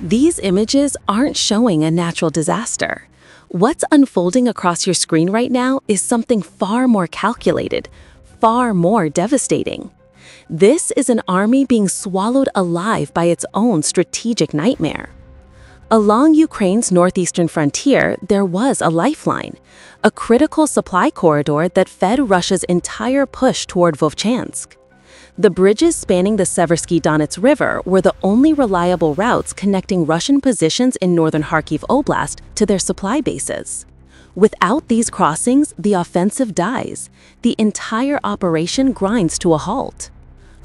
These images aren't showing a natural disaster. What's unfolding across your screen right now is something far more calculated, far more devastating. This is an army being swallowed alive by its own strategic nightmare. Along Ukraine's northeastern frontier, there was a lifeline, a critical supply corridor that fed Russia's entire push toward Vovchansk. The bridges spanning the Seversky Donets River were the only reliable routes connecting Russian positions in northern Kharkiv Oblast to their supply bases. Without these crossings, the offensive dies. The entire operation grinds to a halt.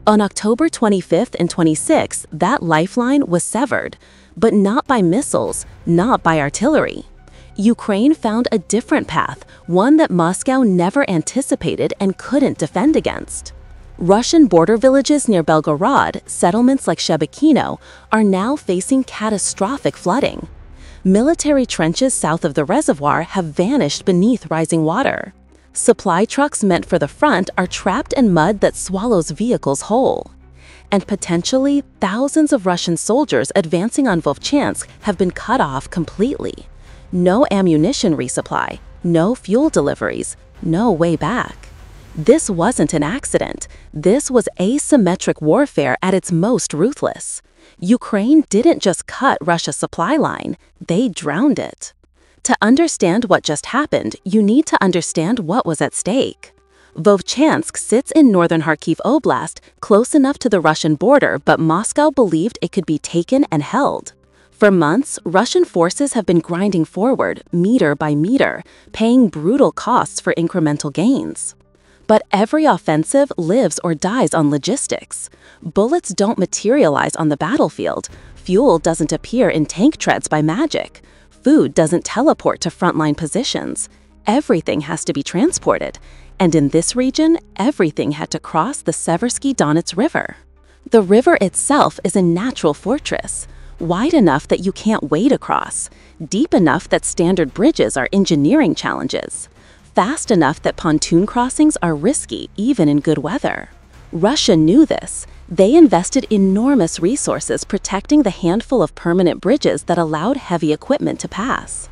On October 25th and 26th, that lifeline was severed, but not by missiles, not by artillery. Ukraine found a different path, one that Moscow never anticipated and couldn't defend against. Russian border villages near Belgorod, settlements like Shebikino, are now facing catastrophic flooding. Military trenches south of the reservoir have vanished beneath rising water. Supply trucks meant for the front are trapped in mud that swallows vehicles whole. And potentially, thousands of Russian soldiers advancing on Vovchansk have been cut off completely. No ammunition resupply, no fuel deliveries, no way back. This wasn't an accident. This was asymmetric warfare at its most ruthless. Ukraine didn't just cut Russia's supply line, they drowned it. To understand what just happened, you need to understand what was at stake. Vovchansk sits in northern Kharkiv Oblast, close enough to the Russian border, but Moscow believed it could be taken and held. For months, Russian forces have been grinding forward, meter by meter, paying brutal costs for incremental gains. But every offensive lives or dies on logistics. Bullets don't materialize on the battlefield. Fuel doesn't appear in tank treads by magic. Food doesn't teleport to frontline positions. Everything has to be transported. And in this region, everything had to cross the Seversky Donets River. The river itself is a natural fortress, wide enough that you can't wade across, deep enough that standard bridges are engineering challenges, fast enough that pontoon crossings are risky even in good weather. Russia knew this. They invested enormous resources protecting the handful of permanent bridges that allowed heavy equipment to pass.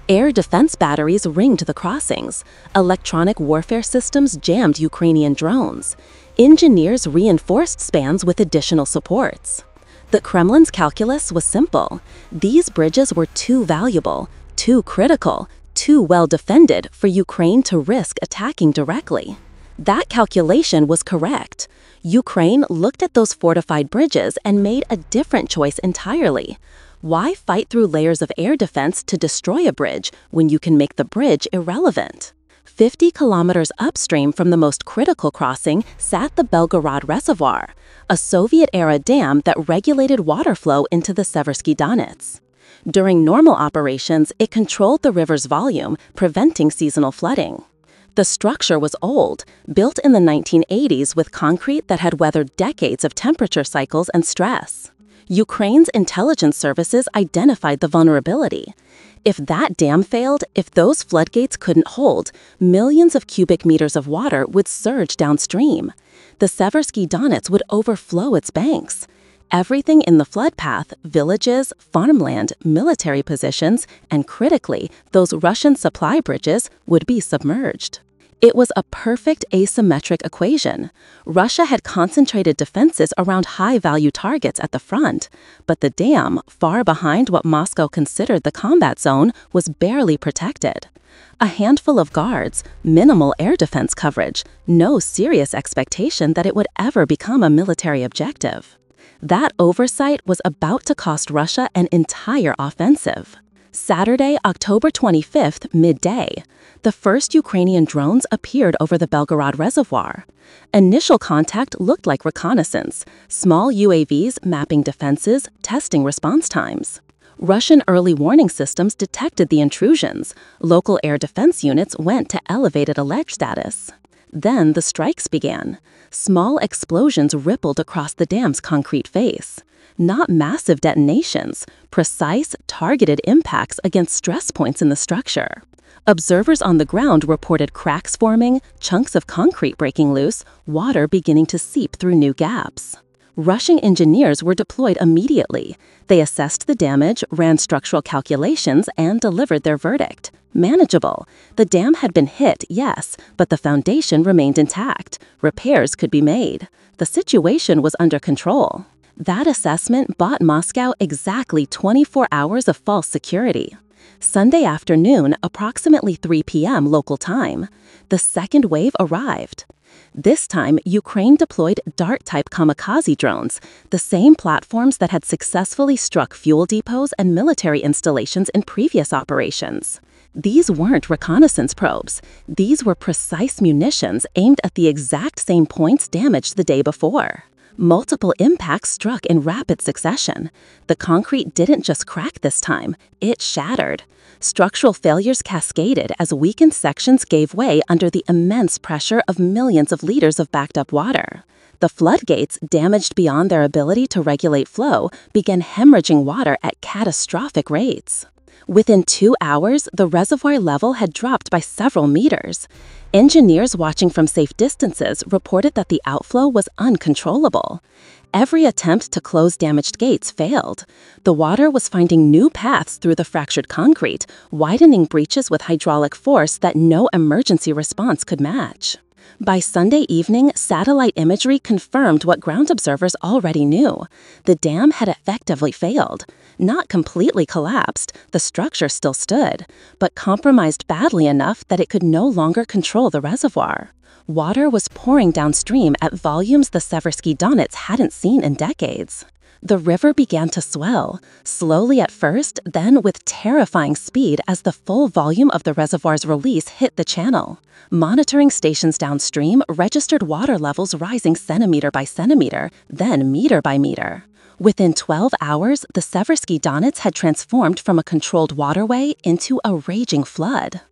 Air defense batteries ringed the crossings. Electronic warfare systems jammed Ukrainian drones. Engineers reinforced spans with additional supports. The Kremlin's calculus was simple. These bridges were too valuable, too critical, too well defended for Ukraine to risk attacking directly. That calculation was correct. Ukraine looked at those fortified bridges and made a different choice entirely. Why fight through layers of air defense to destroy a bridge when you can make the bridge irrelevant? 50 kilometers upstream from the most critical crossing sat the Belgorod Reservoir, a Soviet-era dam that regulated water flow into the Seversky Donets. During normal operations, it controlled the river's volume, preventing seasonal flooding. The structure was old, built in the 1980s with concrete that had weathered decades of temperature cycles and stress. Ukraine's intelligence services identified the vulnerability. If that dam failed, if those floodgates couldn't hold, millions of cubic meters of water would surge downstream. The Seversky Donets would overflow its banks. Everything in the flood path, villages, farmland, military positions, and critically, those Russian supply bridges, would be submerged. It was a perfect asymmetric equation. Russia had concentrated defenses around high-value targets at the front, but the dam, far behind what Moscow considered the combat zone, was barely protected. A handful of guards, minimal air defense coverage, no serious expectation that it would ever become a military objective. That oversight was about to cost Russia an entire offensive. Saturday, October 25th, midday, the first Ukrainian drones appeared over the Belgorod Reservoir. Initial contact looked like reconnaissance, small UAVs mapping defenses, testing response times. Russian early warning systems detected the intrusions. Local air defense units went to elevated alert status. Then the strikes began. Small explosions rippled across the dam's concrete face. Not massive detonations, precise, targeted impacts against stress points in the structure. Observers on the ground reported cracks forming, chunks of concrete breaking loose, water beginning to seep through new gaps. Russian engineers were deployed immediately. They assessed the damage, ran structural calculations, and delivered their verdict. Manageable. The dam had been hit, yes, but the foundation remained intact. Repairs could be made. The situation was under control. That assessment bought Moscow exactly 24 hours of false security. Sunday afternoon, approximately 3 p.m. local time, the second wave arrived. This time, Ukraine deployed Dart-type kamikaze drones, the same platforms that had successfully struck fuel depots and military installations in previous operations. These weren't reconnaissance probes. These were precise munitions aimed at the exact same points damaged the day before. Multiple impacts struck in rapid succession. The concrete didn't just crack this time, it shattered. Structural failures cascaded as weakened sections gave way under the immense pressure of millions of liters of backed-up water. The floodgates, damaged beyond their ability to regulate flow, began hemorrhaging water at catastrophic rates. Within 2 hours, the reservoir level had dropped by several meters. Engineers watching from safe distances reported that the outflow was uncontrollable. Every attempt to close damaged gates failed. The water was finding new paths through the fractured concrete, widening breaches with hydraulic force that no emergency response could match. By Sunday evening, satellite imagery confirmed what ground observers already knew. The dam had effectively failed. Not completely collapsed, the structure still stood, but compromised badly enough that it could no longer control the reservoir. Water was pouring downstream at volumes the Seversky Donets hadn't seen in decades. The river began to swell, slowly at first, then with terrifying speed as the full volume of the reservoir's release hit the channel. Monitoring stations downstream registered water levels rising centimeter by centimeter, then meter by meter. Within 12 hours, the Seversky Donets had transformed from a controlled waterway into a raging flood.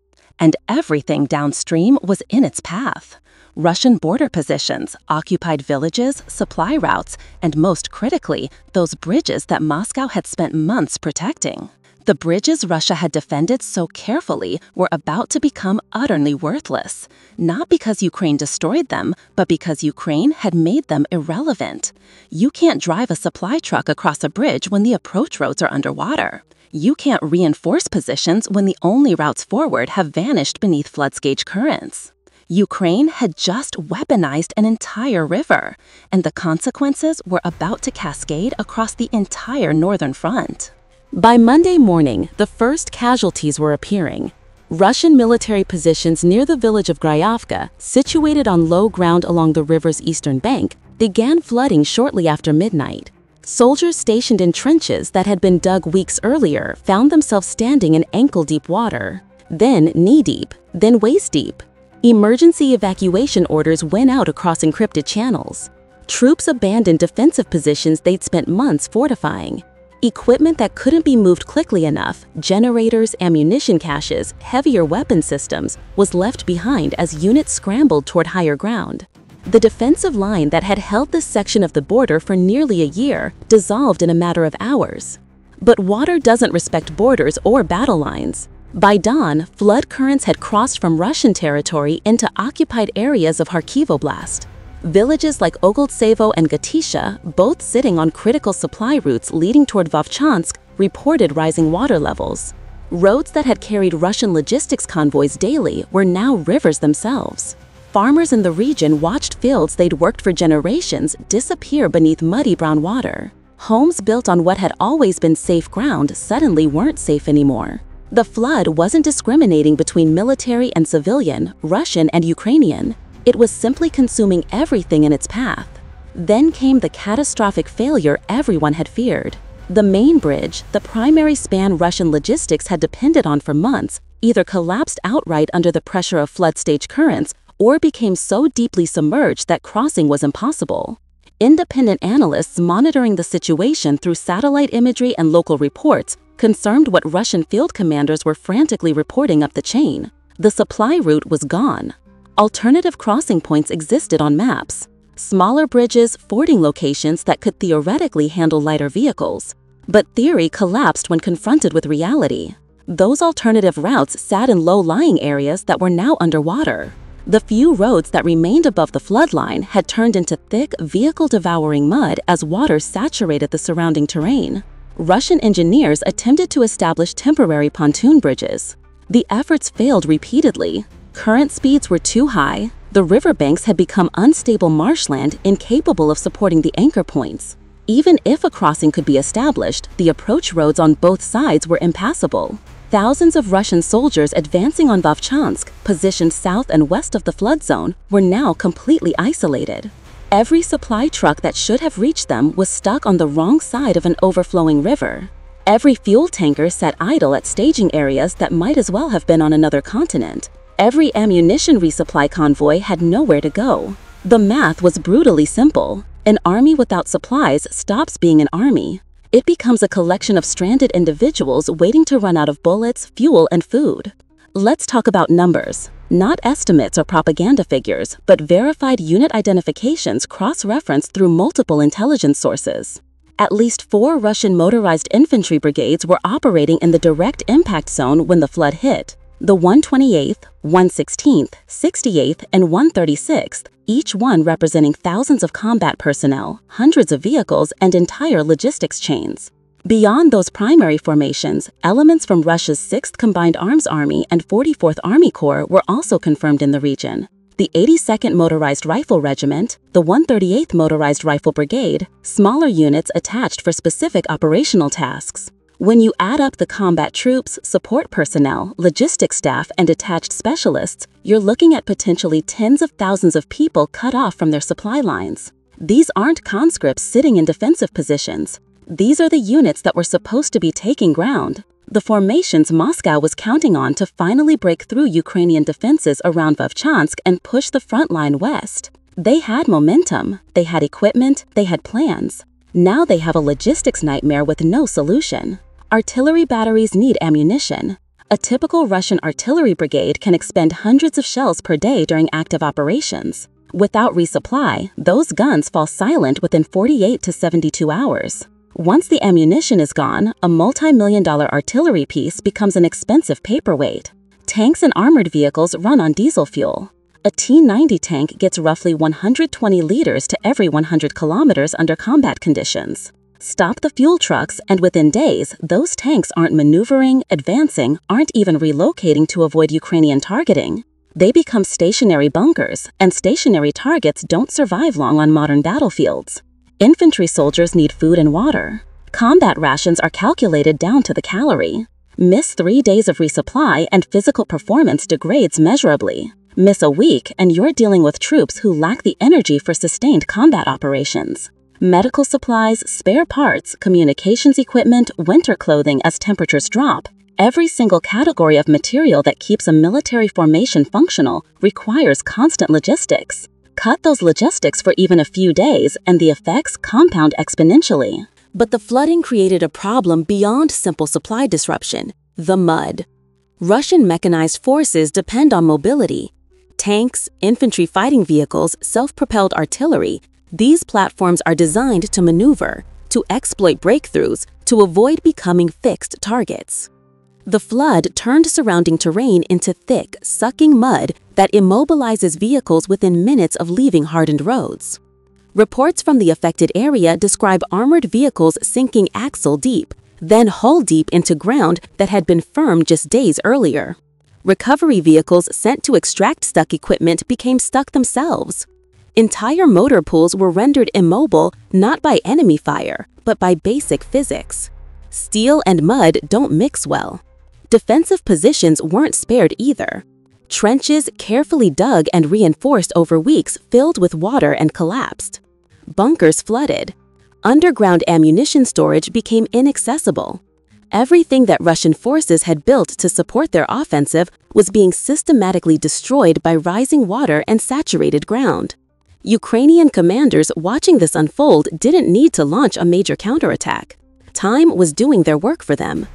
And everything downstream was in its path. Russian border positions, occupied villages, supply routes, and most critically, those bridges that Moscow had spent months protecting. The bridges Russia had defended so carefully were about to become utterly worthless, not because Ukraine destroyed them, but because Ukraine had made them irrelevant. You can't drive a supply truck across a bridge when the approach roads are underwater. You can't reinforce positions when the only routes forward have vanished beneath flood-gauge currents. Ukraine had just weaponized an entire river, and the consequences were about to cascade across the entire northern front. By Monday morning, the first casualties were appearing. Russian military positions near the village of Gryavka, situated on low ground along the river's eastern bank, began flooding shortly after midnight. Soldiers stationed in trenches that had been dug weeks earlier found themselves standing in ankle-deep water, then knee-deep, then waist-deep. Emergency evacuation orders went out across encrypted channels. Troops abandoned defensive positions they'd spent months fortifying. Equipment that couldn't be moved quickly enough, generators, ammunition caches, heavier weapon systems, was left behind as units scrambled toward higher ground. The defensive line that had held this section of the border for nearly a year dissolved in a matter of hours. But water doesn't respect borders or battle lines. By dawn, flood currents had crossed from Russian territory into occupied areas of Kharkiv Oblast. Villages like Ogoltsevo and Gatisha, both sitting on critical supply routes leading toward Vovchansk, reported rising water levels. Roads that had carried Russian logistics convoys daily were now rivers themselves. Farmers in the region watched fields they'd worked for generations disappear beneath muddy brown water. Homes built on what had always been safe ground suddenly weren't safe anymore. The flood wasn't discriminating between military and civilian, Russian and Ukrainian. It was simply consuming everything in its path. Then came the catastrophic failure everyone had feared. The main bridge, the primary span Russian logistics had depended on for months, either collapsed outright under the pressure of flood stage currents or became so deeply submerged that crossing was impossible. Independent analysts monitoring the situation through satellite imagery and local reports confirmed what Russian field commanders were frantically reporting up the chain. The supply route was gone. Alternative crossing points existed on maps. Smaller bridges, fording locations that could theoretically handle lighter vehicles. But theory collapsed when confronted with reality. Those alternative routes sat in low-lying areas that were now underwater. The few roads that remained above the floodline had turned into thick, vehicle-devouring mud as water saturated the surrounding terrain. Russian engineers attempted to establish temporary pontoon bridges. The efforts failed repeatedly. Current speeds were too high. The riverbanks had become unstable marshland incapable of supporting the anchor points. Even if a crossing could be established, the approach roads on both sides were impassable. Thousands of Russian soldiers advancing on Vovchansk, positioned south and west of the flood zone, were now completely isolated. Every supply truck that should have reached them was stuck on the wrong side of an overflowing river. Every fuel tanker sat idle at staging areas that might as well have been on another continent. Every ammunition resupply convoy had nowhere to go. The math was brutally simple. An army without supplies stops being an army. It becomes a collection of stranded individuals waiting to run out of bullets, fuel, and food. Let's talk about numbers. Not estimates or propaganda figures, but verified unit identifications cross-referenced through multiple intelligence sources. At least 4 Russian motorized infantry brigades were operating in the direct impact zone when the flood hit. The 128th, 116th, 68th, and 136th, each one representing thousands of combat personnel, hundreds of vehicles, and entire logistics chains. Beyond those primary formations, elements from Russia's 6th Combined Arms Army and 44th Army Corps were also confirmed in the region. The 82nd Motorized Rifle Regiment, the 138th Motorized Rifle Brigade, smaller units attached for specific operational tasks. When you add up the combat troops, support personnel, logistics staff, and attached specialists, you're looking at potentially tens of thousands of people cut off from their supply lines. These aren't conscripts sitting in defensive positions. These are the units that were supposed to be taking ground. The formations Moscow was counting on to finally break through Ukrainian defenses around Vovchansk and push the front line west. They had momentum, they had equipment, they had plans. Now they have a logistics nightmare with no solution. Artillery batteries need ammunition. A typical Russian artillery brigade can expend hundreds of shells per day during active operations. Without resupply, those guns fall silent within 48 to 72 hours. Once the ammunition is gone, a multi-million-dollar artillery piece becomes an expensive paperweight. Tanks and armored vehicles run on diesel fuel. A T-90 tank gets roughly 120 liters to every 100 kilometers under combat conditions. Stop the fuel trucks, and within days, those tanks aren't maneuvering, advancing, aren't even relocating to avoid Ukrainian targeting. They become stationary bunkers, and stationary targets don't survive long on modern battlefields. Infantry soldiers need food and water. Combat rations are calculated down to the calorie. Miss 3 days of resupply and physical performance degrades measurably. Miss a week and you're dealing with troops who lack the energy for sustained combat operations. Medical supplies, spare parts, communications equipment, winter clothing as temperatures drop. Every single category of material that keeps a military formation functional requires constant logistics. Cut those logistics for even a few days and the effects compound exponentially. But the flooding created a problem beyond simple supply disruption: the mud. Russian mechanized forces depend on mobility. Tanks, infantry fighting vehicles, self-propelled artillery. These platforms are designed to maneuver, to exploit breakthroughs, to avoid becoming fixed targets. The flood turned surrounding terrain into thick, sucking mud that immobilizes vehicles within minutes of leaving hardened roads. Reports from the affected area describe armored vehicles sinking axle deep, then hull deep into ground that had been firm just days earlier. Recovery vehicles sent to extract stuck equipment became stuck themselves. Entire motor pools were rendered immobile not by enemy fire, but by basic physics. Steel and mud don't mix well. Defensive positions weren't spared either. Trenches carefully dug and reinforced over weeks filled with water and collapsed. Bunkers flooded. Underground ammunition storage became inaccessible. Everything that Russian forces had built to support their offensive was being systematically destroyed by rising water and saturated ground. Ukrainian commanders watching this unfold didn't need to launch a major counterattack. Time was doing their work for them.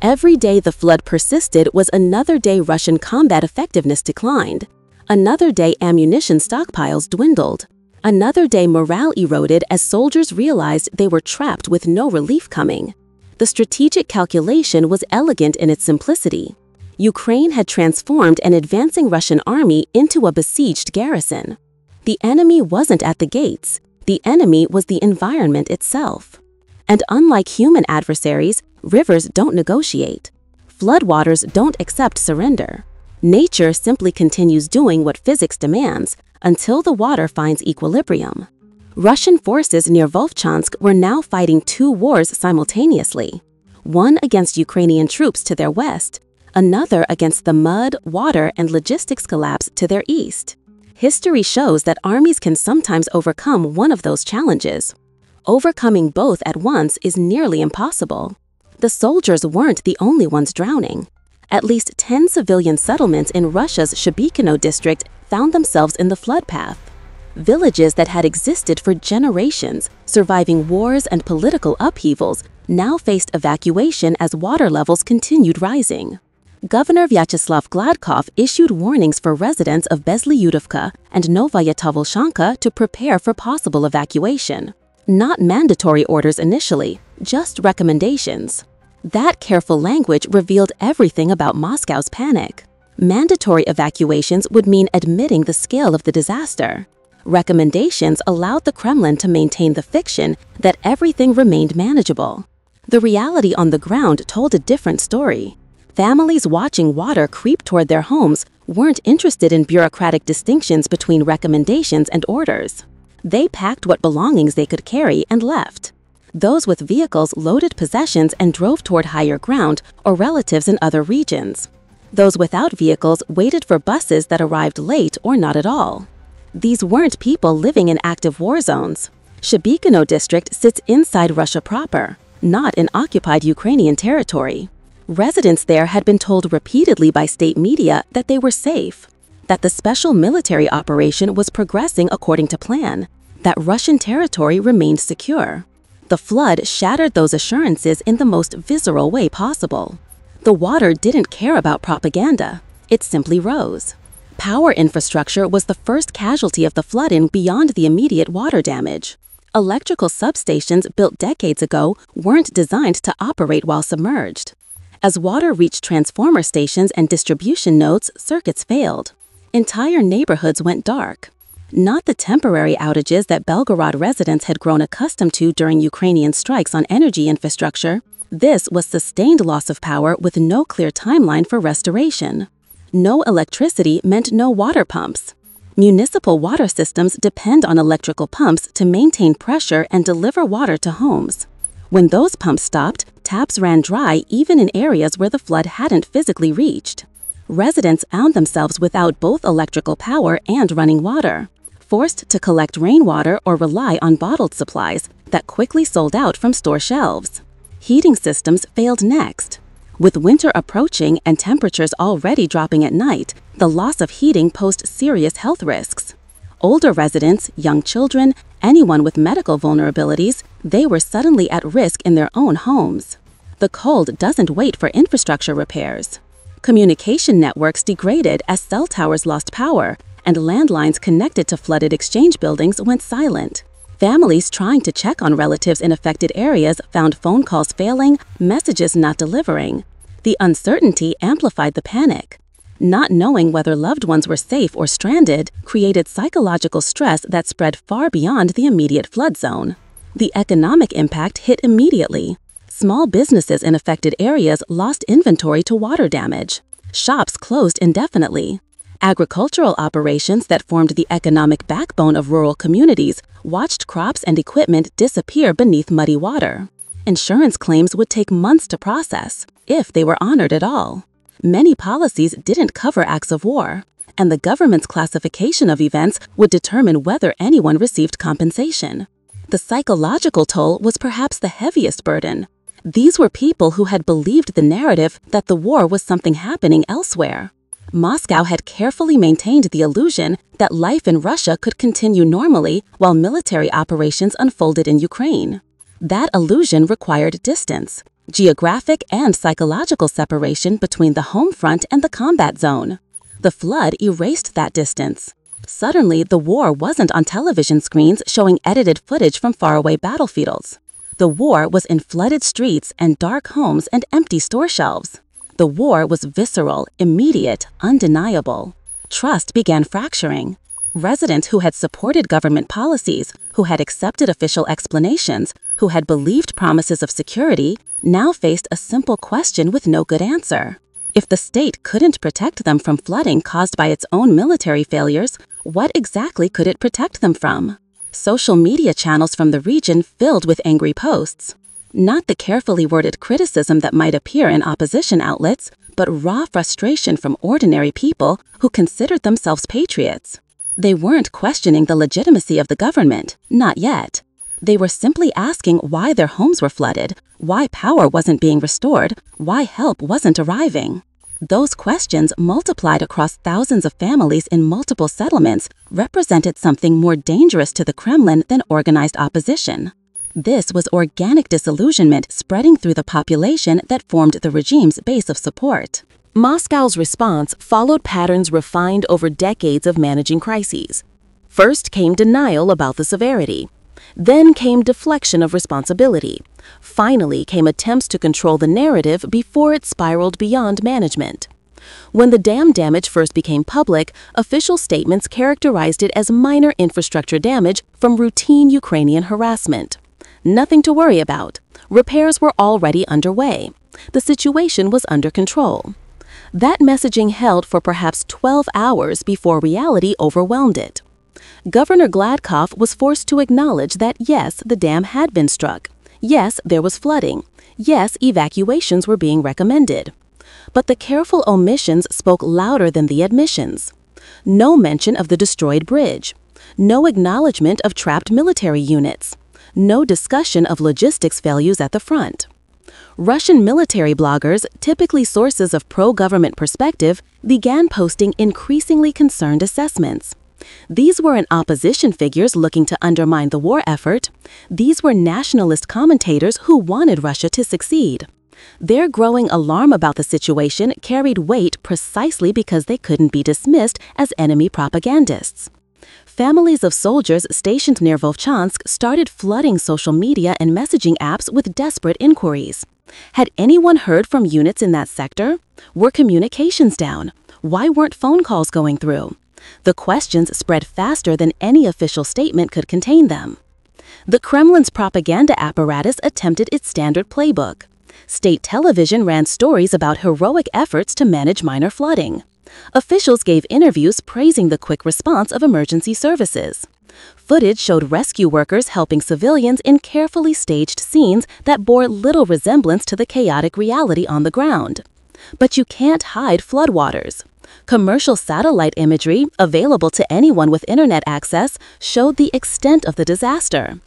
Every day the flood persisted was another day Russian combat effectiveness declined. Another day ammunition stockpiles dwindled. Another day morale eroded as soldiers realized they were trapped with no relief coming. The strategic calculation was elegant in its simplicity. Ukraine had transformed an advancing Russian army into a besieged garrison. The enemy wasn't at the gates. The enemy was the environment itself. And unlike human adversaries, rivers don't negotiate. Floodwaters don't accept surrender. Nature simply continues doing what physics demands until the water finds equilibrium. Russian forces near Vovchansk were now fighting two wars simultaneously. One against Ukrainian troops to their west, another against the mud, water, and logistics collapse to their east. History shows that armies can sometimes overcome one of those challenges. Overcoming both at once is nearly impossible. The soldiers weren't the only ones drowning. At least 10 civilian settlements in Russia's Shebikino district found themselves in the flood path. Villages that had existed for generations, surviving wars and political upheavals, now faced evacuation as water levels continued rising. Governor Vyacheslav Gladkov issued warnings for residents of Bezlyudovka and Novaya Vovchansk to prepare for possible evacuation. Not mandatory orders initially, just recommendations. That careful language revealed everything about Moscow's panic. Mandatory evacuations would mean admitting the scale of the disaster. Recommendations allowed the Kremlin to maintain the fiction that everything remained manageable. The reality on the ground told a different story. Families watching water creep toward their homes weren't interested in bureaucratic distinctions between recommendations and orders. They packed what belongings they could carry and left. Those with vehicles loaded possessions and drove toward higher ground or relatives in other regions. Those without vehicles waited for buses that arrived late or not at all. These weren't people living in active war zones. Shebikino district sits inside Russia proper, not in occupied Ukrainian territory. Residents there had been told repeatedly by state media that they were safe, that the special military operation was progressing according to plan, that Russian territory remained secure. The flood shattered those assurances in the most visceral way possible. The water didn't care about propaganda. It simply rose. Power infrastructure was the first casualty of the flooding beyond the immediate water damage. Electrical substations built decades ago weren't designed to operate while submerged. As water reached transformer stations and distribution nodes, circuits failed. Entire neighborhoods went dark. Not the temporary outages that Belgorod residents had grown accustomed to during Ukrainian strikes on energy infrastructure. This was sustained loss of power with no clear timeline for restoration. No electricity meant no water pumps. Municipal water systems depend on electrical pumps to maintain pressure and deliver water to homes. When those pumps stopped, taps ran dry even in areas where the flood hadn't physically reached. Residents found themselves without both electrical power and running water, forced to collect rainwater or rely on bottled supplies that quickly sold out from store shelves. Heating systems failed next. With winter approaching and temperatures already dropping at night, the loss of heating posed serious health risks. Older residents, young children, anyone with medical vulnerabilities, they were suddenly at risk in their own homes. The cold doesn't wait for infrastructure repairs. Communication networks degraded as cell towers lost power, and landlines connected to flooded exchange buildings went silent. Families trying to check on relatives in affected areas found phone calls failing, messages not delivering. The uncertainty amplified the panic. Not knowing whether loved ones were safe or stranded created psychological stress that spread far beyond the immediate flood zone. The economic impact hit immediately. Small businesses in affected areas lost inventory to water damage. Shops closed indefinitely. Agricultural operations that formed the economic backbone of rural communities watched crops and equipment disappear beneath muddy water. Insurance claims would take months to process, if they were honored at all. Many policies didn't cover acts of war, and the government's classification of events would determine whether anyone received compensation. The psychological toll was perhaps the heaviest burden. These were people who had believed the narrative that the war was something happening elsewhere. Moscow had carefully maintained the illusion that life in Russia could continue normally while military operations unfolded in Ukraine. That illusion required distance, geographic and psychological separation between the home front and the combat zone. The flood erased that distance. Suddenly, the war wasn't on television screens showing edited footage from faraway battlefields. The war was in flooded streets and dark homes and empty store shelves. The war was visceral, immediate, undeniable. Trust began fracturing. Residents who had supported government policies, who had accepted official explanations, who had believed promises of security, now faced a simple question with no good answer. If the state couldn't protect them from flooding caused by its own military failures, what exactly could it protect them from? Social media channels from the region filled with angry posts. Not the carefully worded criticism that might appear in opposition outlets, but raw frustration from ordinary people who considered themselves patriots. They weren't questioning the legitimacy of the government, not yet. They were simply asking why their homes were flooded, why power wasn't being restored, why help wasn't arriving. Those questions, multiplied across thousands of families in multiple settlements, represented something more dangerous to the Kremlin than organized opposition. This was organic disillusionment spreading through the population that formed the regime's base of support. Moscow's response followed patterns refined over decades of managing crises. First came denial about the severity. Then came deflection of responsibility. Finally came attempts to control the narrative before it spiraled beyond management. When the dam damage first became public, official statements characterized it as minor infrastructure damage from routine Ukrainian harassment. Nothing to worry about. Repairs were already underway. The situation was under control. That messaging held for perhaps 12 hours before reality overwhelmed it. Governor Gladkov was forced to acknowledge that yes, the dam had been struck. Yes, there was flooding. Yes, evacuations were being recommended. But the careful omissions spoke louder than the admissions. No mention of the destroyed bridge. No acknowledgement of trapped military units. No discussion of logistics failures at the front. Russian military bloggers, typically sources of pro-government perspective, began posting increasingly concerned assessments. These weren't opposition figures looking to undermine the war effort. These were nationalist commentators who wanted Russia to succeed. Their growing alarm about the situation carried weight precisely because they couldn't be dismissed as enemy propagandists. Families of soldiers stationed near Vovchansk started flooding social media and messaging apps with desperate inquiries. Had anyone heard from units in that sector? Were communications down? Why weren't phone calls going through? The questions spread faster than any official statement could contain them. The Kremlin's propaganda apparatus attempted its standard playbook. State television ran stories about heroic efforts to manage minor flooding. Officials gave interviews praising the quick response of emergency services. Footage showed rescue workers helping civilians in carefully staged scenes that bore little resemblance to the chaotic reality on the ground. But you can't hide floodwaters. Commercial satellite imagery, available to anyone with internet access, showed the extent of the disaster.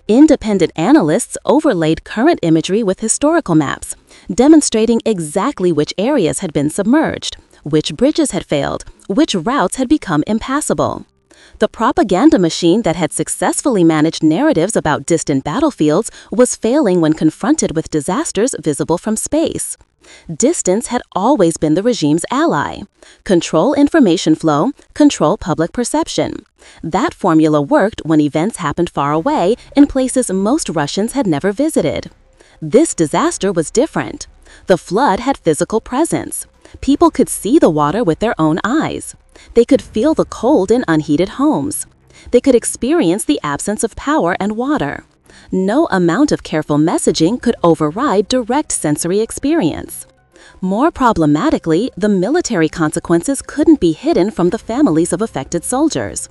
Independent analysts overlaid current imagery with historical maps, demonstrating exactly which areas had been submerged, which bridges had failed, which routes had become impassable. The propaganda machine that had successfully managed narratives about distant battlefields was failing when confronted with disasters visible from space. Distance had always been the regime's ally. Control information flow, control public perception. That formula worked when events happened far away in places most Russians had never visited. This disaster was different. The flood had physical presence. People could see the water with their own eyes. They could feel the cold in unheated homes. They could experience the absence of power and water. No amount of careful messaging could override direct sensory experience. More problematically, the military consequences couldn't be hidden from the families of affected soldiers.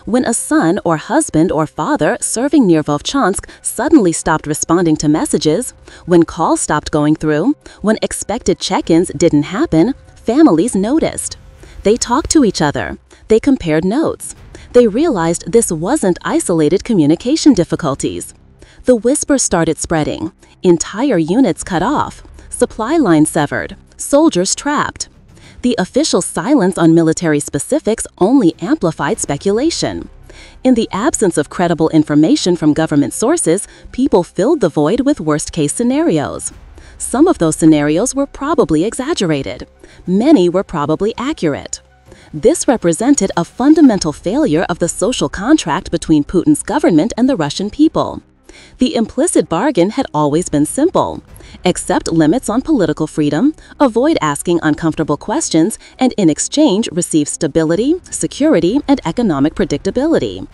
When a son or husband or father serving near Vovchansk suddenly stopped responding to messages, when calls stopped going through, when expected check-ins didn't happen, families noticed. They talked to each other. They compared notes. They realized this wasn't isolated communication difficulties. The whisper started spreading. Entire units cut off. Supply lines severed. Soldiers trapped. The official silence on military specifics only amplified speculation. In the absence of credible information from government sources, people filled the void with worst-case scenarios. Some of those scenarios were probably exaggerated. Many were probably accurate. This represented a fundamental failure of the social contract between Putin's government and the Russian people. The implicit bargain had always been simple. Accept limits on political freedom, avoid asking uncomfortable questions, and in exchange receive stability, security, and economic predictability.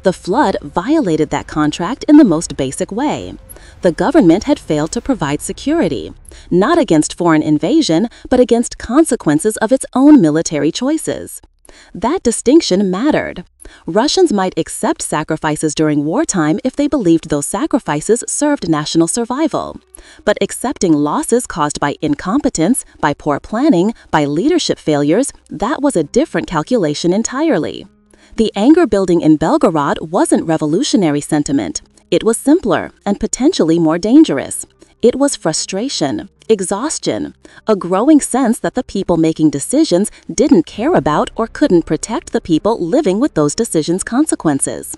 The flood violated that contract in the most basic way. The government had failed to provide security, not against foreign invasion, but against consequences of its own military choices. That distinction mattered. Russians might accept sacrifices during wartime if they believed those sacrifices served national survival. But accepting losses caused by incompetence, by poor planning, by leadership failures, that was a different calculation entirely. The anger building in Belgorod wasn't revolutionary sentiment. It was simpler and potentially more dangerous. It was frustration, exhaustion, a growing sense that the people making decisions didn't care about or couldn't protect the people living with those decisions' consequences.